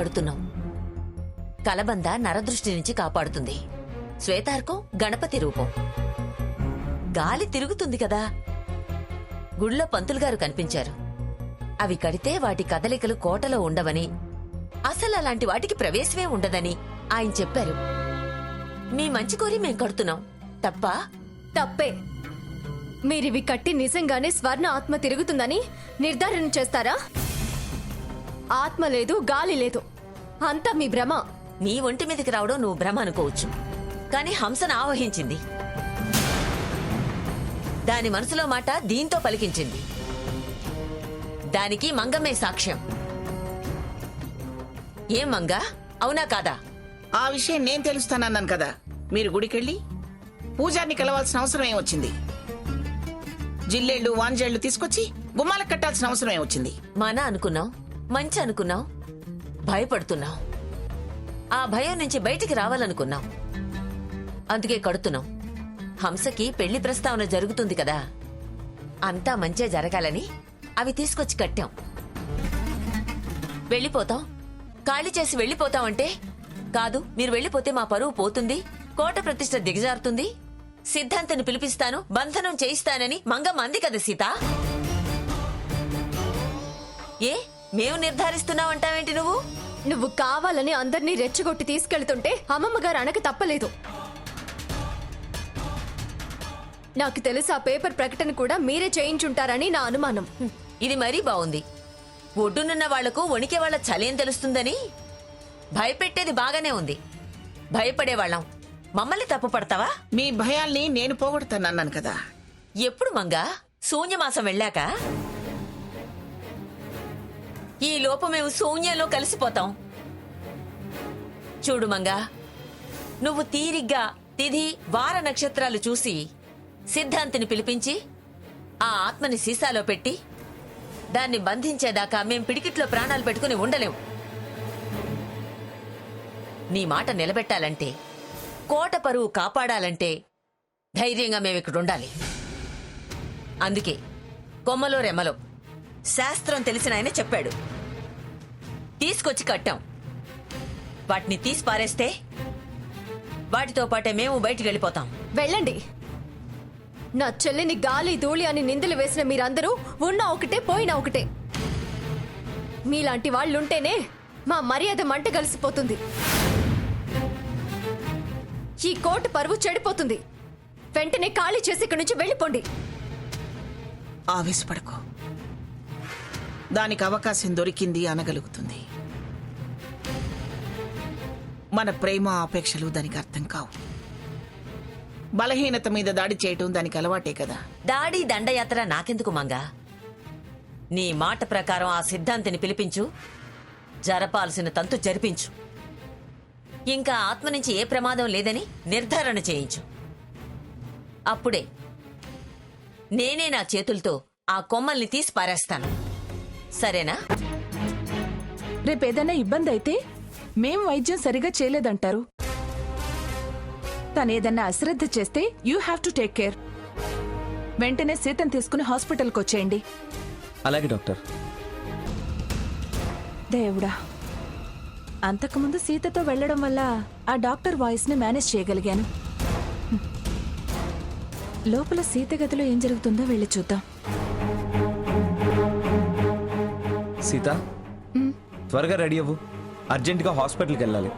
పడుతున్నాం. కలబంద నరదృష్టి నుంచి కాపాడుతుంది. శ్వేతార్కం గణపతి రూపం. గాలి తిరుగుతుంది కదా. గుళ్ళో పంతులుగారు కనిపించారు. అవి కడితే వాటి కదలికలు కోటలో ఉండవని, అసలు అలాంటి వాటికి ప్రవేశమే ఉండదని ఆయన చెప్పారు. మీ మంచి కోరి మేం కడుతున్నాం. తప్పా? తప్పే. మీరివి కట్టి నిజంగానే స్వర్ణ ఆత్మ తిరుగుతుందని నిర్ధారణ చేస్తారా? ఆత్మ లేదు, గాలి లేదు, అంతా మీ భ్రమ. నీ ఒంటి మీదకి రావడం నువ్వు భ్రమ అనుకోవచ్చు, కానీ హంసను ఆవహించింది. దాని మనసులో మాట దీంతో పలికించింది. దానికి మంగమ్మే సాక్ష్యం. ఏం మంగా, అవునా కాదా? ఆ విషయం నేను తెలుస్తానన్నాను కదా. మీరు గుడికెళ్ళి పూజారిని కలవాల్సిన అవసరం ఏమొచ్చింది? జిల్లేళ్లు వాంజేళ్లు తీసుకొచ్చి గుమ్మాలకు కట్టాల్సిన అవసరం ఏమొచ్చింది? మన అనుకున్నాం, మంచి అనుకున్నాం, భయపడుతున్నాం. ఆ భయం నుంచి బయటికి రావాలనుకున్నాం. అందుకే కడుతున్నాం. హంసకి పెళ్లి ప్రస్తావన జరుగుతుంది కదా, అంతా మంచే జరగాలని అవి తీసుకొచ్చి కట్టాం. వెళ్ళిపోతాం, ఖాళీ చేసి వెళ్ళిపోతామంటే, కాదు మీరు వెళ్ళిపోతే మా పరువు పోతుంది, కోట ప్రతిష్ట దిగజారుతుంది, సిద్ధాంతిని పిలిపిస్తాను, బంధనం చేయిస్తానని మంగమ్మ అంది కదా సీత. ఏ మేము నిర్ధారిస్తున్నావంటావేంటి నువ్వు? నువ్వు కావాలని అందర్నీ రెచ్చగొట్టి తీసుకెళ్తుంటే అమ్మమ్మగారు అనక తప్పలేదు. నాకు తెలుసు ఆ పేపర్ ప్రకటన కూడా మీరే చేయించుంటారని నా అనుమానం. ఇది మరీ బాగుంది. ఒడ్డునున్న వాళ్లకు వణికే వాళ్ల చలేం తెలుస్తుందని భయపెట్టేది బాగానే ఉంది. భయపడేవాళ్ళం మమ్మల్ని తప్పు పడతావా? మీ భయాల్ని నేను పోగొడతానన్నాను కదా. ఎప్పుడు మంగా? శూన్యమాసం వెళ్ళాక? ఈ లోపు మేము శూన్యంలో కలిసిపోతాం. చూడు మంగా, నువ్వు తీరిగ్గా తిథి వార నక్షత్రాలు చూసి సిద్ధాంతిని పిలిపించి ఆ ఆత్మని సీసాలో పెట్టి దాన్ని బంధించేదాకా మేం పిడికిట్లో ప్రాణాలు పెట్టుకుని ఉండలేం. నీ మాట నిలబెట్టాలంటే, కోట పరువు కాపాడాలంటే ధైర్యంగా మేమిక్కడుండాలి. అందుకే కొమ్మలో రెమ్మలో శాస్త్రం తెలిసిన ఆయన చెప్పాడు, తీసుకొచ్చి కట్టాం. వాటిని తీసి పారేస్తే వాటితో పాటే మేము బయటికి వెళ్ళిపోతాం. వెళ్ళండి. నా చెల్లిని గాలి ధూళి అని నిందలు వేసిన మీరందరూ ఉన్నా ఒకటే పోయినా ఒకటే. మీలాంటి వాళ్ళుంటేనే మా మర్యాద మంట కలిసిపోతుంది. ఈ కోట పరువు చెడిపోతుంది. వెంటనే ఖాళీ చేసి ఇక్కడి నుంచి వెళ్ళిపోండి. ఆవేశపడకు. దానికి అవకాశం దొరికింది అనగలుగుతుంది. మన ప్రేమ ఆపేక్షలు దానికి అర్థం కావు. బలహీనత మీద దాడి చేయటం దానికి అలవాటే కదా. దాడి దండయాత్ర నాకెందుకు మంగా? నీ మాట ప్రకారం ఆ సిద్ధాంతిని పిలిపించు, జరపాల్సిన తంతు జరిపించు. ఇంకా ఆత్మ నుంచి ఏ ప్రమాదం లేదని నిర్ధారణ చేయించు. అప్పుడే నేనే నా చేతులతో ఆ కొమ్మల్ని తీసి పారేస్తాను. సరేనా? రేపేదైనా ఇబ్బంది అయితే మేం వైద్యం సరిగా చేయలేదంటారు. తనేదన్నా అశ్రద్ధ చేస్తే you have to take care. వెంటనే సీతను తీసుకుని హాస్పిటల్కి వచ్చేయండి. అలాగే డాక్టర్. దేవుడా, అంతకుముందు సీతతో వెళ్లడం వల్ల ఆ డాక్టర్ వాయిస్ ని మేనేజ్ చేయగలిగాను. లోపల సీత గదిలో ఏం జరుగుతుందో వెళ్ళి చూద్దాం. సీత, త్వరగా రెడీ అవ్వు. అర్జెంటుగా హాస్పిటల్కి వెళ్ళాలి.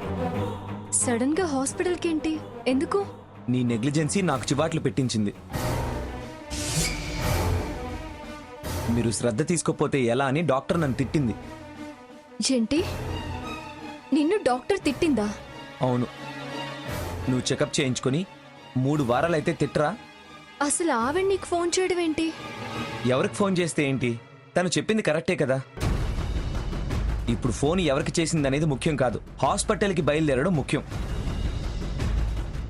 సడన్ గా హాస్పిటల్కి ఏంటి? ఎందుకు? నీ నెగ్లిజెన్సీ నాకు చివాట్లు పెట్టించింది. మీరు శ్రద్ధ తీసుకోపోతే ఎలా అని డాక్టర్ నన్ను తిట్టింది. ఏంటి? నిన్ను డాక్టర్ తిట్టిందా? అవును. నువ్వు చెకప్ చేయించుకొని 3 వారాలైతే తిట్టరా? అసలు ఆవిడ నీకు ఫోన్ చేయడం ఏంటి? ఎవరికి ఫోన్ చేస్తే ఏంటి? తను చెప్పింది కరెక్టే కదా. ఇప్పుడు ఫోన్ ఎవరికి చేసిందనేది ముఖ్యం కాదు, హాస్పిటల్కి బయలుదేరడం ముఖ్యం.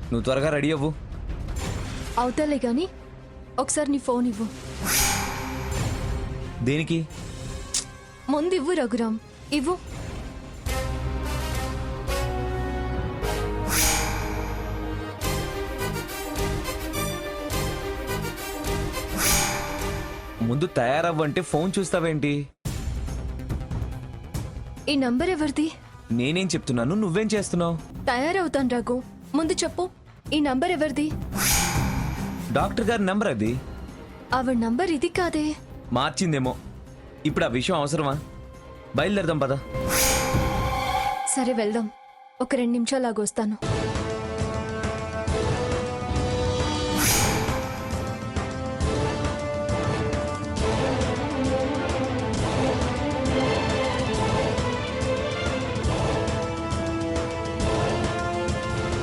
నువ్వు త్వరగా రెడీ అవ్వు. అవుతాలే గాని ఒకసారి నీ ఫోన్ ఇవ్వు. దేనికి? ముందు ఇవ్వు రఘురాం, ఇవ్వు. ముందు తయారవ్వంటే ఫోన్ చూస్తావేంటి? ఈ నంబర్ ఎవరిది? నేనేం చెప్తున్నాను, నువ్వేం చేస్తున్నావు? తయారవుతాను రఘు. ముందు చెప్పు, ఈ నంబర్ ఎవరిది? డాక్టర్ గారి నెంబర్ అది. ఆవిడ నంబర్ ఇది కాదే. మార్చిందేమో. ఇప్పుడు ఆ విషయం అవసరమా? బయలుదేరదాం పద. సరే వెళ్దాం. ఒక 2 నిమిషాలాగా వస్తాను.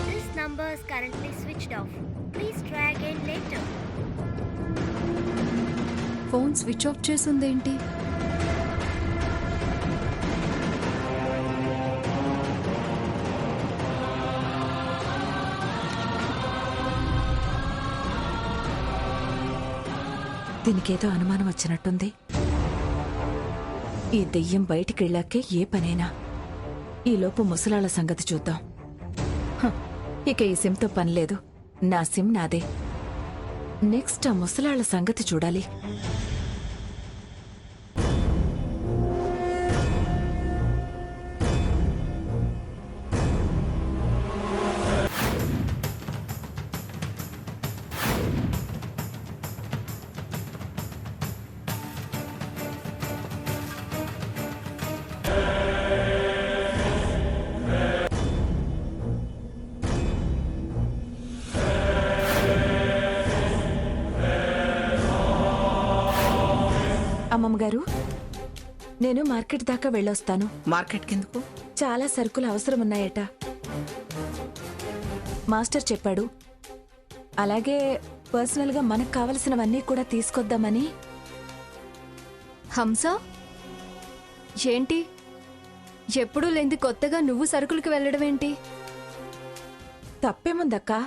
This number is currently switched off. Please try again later. Phone switch off చేసుందేంటి? దీనికేదో అనుమానం వచ్చినట్టుంది. ఈ దెయ్యం బయటికెళ్ళాకే ఏ పనైనా. ఈలోపు ముసలాళ్ళ సంగతి చూద్దాం. హ, ఇక ఈ సిమ్తో పనిలేదు. నా సిమ్ నాదే. నెక్స్ట్ ఆ ముసలాళ్ళ సంగతి చూడాలి. అమ్మమ్మ గారు, నేను మార్కెట్ దాకా వెళ్ళొస్తాను. మార్కెట్ కిందకు? చాలా సరుకులు అవసరమున్నాయట. మాస్టర్ చెప్పాడు. అలాగే పర్సనల్గా మనకు కావలసినవన్నీ కూడా తీసుకొద్దామని. హంస, ఏంటి ఎప్పుడూ లేంది కొత్తగా నువ్వు సరుకులకు వెళ్ళడం ఏంటి? తప్పేముందక్కా?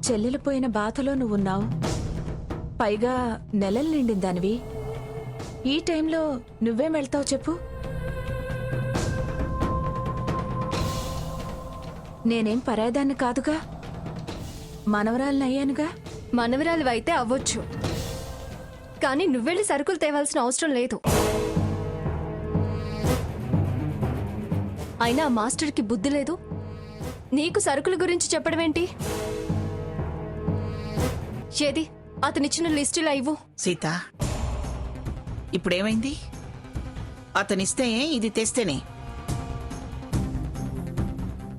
చెల్లెలు పోయిన బాధలో నువ్వున్నావు. పైగా నెలలు నిండిందానివి. ఈ టైంలో నువ్వేం వెళ్తావు చెప్పు? నేనేం పరాయదాన్ని కాదుగా. మనవరాలిని అయ్యానుగా. మనవరాలివైతే అవ్వచ్చు, కానీ నువ్వెళ్ళి సరుకులు తేవాల్సిన అవసరం లేదు. అయినా ఆ మాస్టర్కి బుద్ధి లేదు. నీకు సరుకుల గురించి చెప్పడం ఏంటి? ఏది అతనిచ్చిన లిస్టులా ఇవ్వు. సీత, ఇప్పుడేమైంది? అతనిస్తే ఇది తెస్తేనే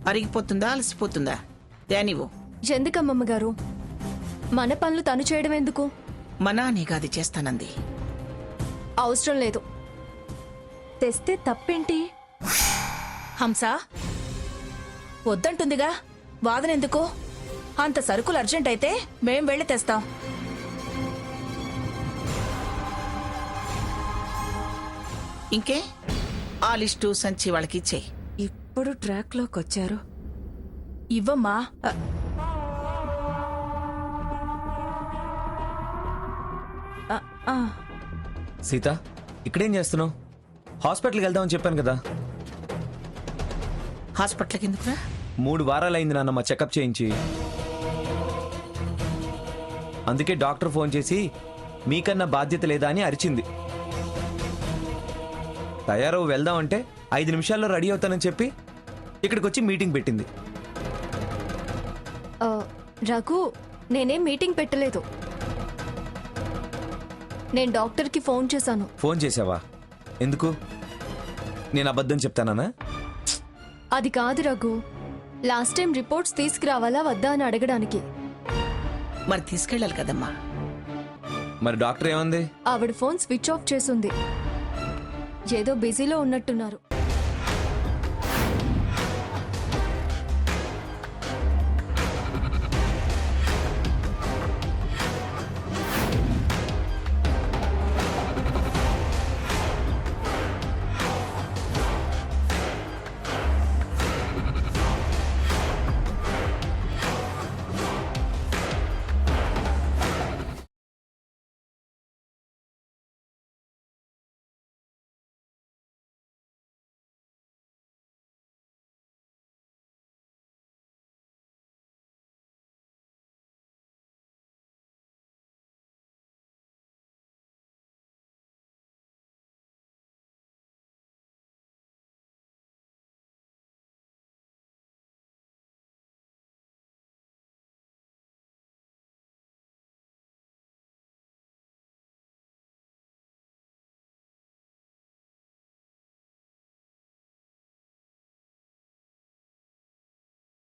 అరిగిపోతుందా, అలసిపోతుందా? దేనివ్వు. ఎందుకమ్మమ్మ గారు, మన పనులు తను చేయడం ఎందుకు? మనా నీగాది చేస్తానంది. అవసరం లేదు. తెస్తే తప్పేంటి? హంస వద్దంటుందిగా, వాదనెందుకు? అంత సరుకులు అర్జెంట్ అయితే మేం వెళ్ళి తెస్తాం. ఇంకే ఆ లిస్టు సంచి వాళ్ళకి ఇచ్చేయి. ఇప్పుడు ట్రాక్లోకి వచ్చారు. ఇవ్వమ్మా. సీత, ఇక్కడేం చేస్తున్నావు? హాస్పిటల్కి వెళ్దామని చెప్పాను కదా. హాస్పిటల్కి ఎందుకురా? 3 వారాలైంది నాన్నమ్మ చెకప్ చేయించి. అందుకే డాక్టర్ ఫోన్ చేసి మీకన్నా బాధ్యత లేదా అని అరిచింది. తయారవు వెళ్దామంటే 5 నిమిషాల్లో రెడీ అవుతానని చెప్పి ఇక్కడికి వచ్చి మీటింగ్ పెట్టింది. రఘు, నేనేం మీటింగ్ పెట్టలేదు. నేను డాక్టర్కి ఫోన్ చేశాను. ఫోన్ చేసావా? ఎందుకు? నేను అబద్ధం చెప్తానా? అది కాదు రఘు, లాస్ట్ టైం రిపోర్ట్స్ తీసుకురావాలా వద్దా అని అడగడానికి. మరి తీసుకెళ్ళాలి కదమ్మా. మరి డాక్టర్ ఏమంది? ఆవిడ ఫోన్ స్విచ్ ఆఫ్ చేసుంది. ఏదో బిజీలో ఉన్నట్టున్నారు.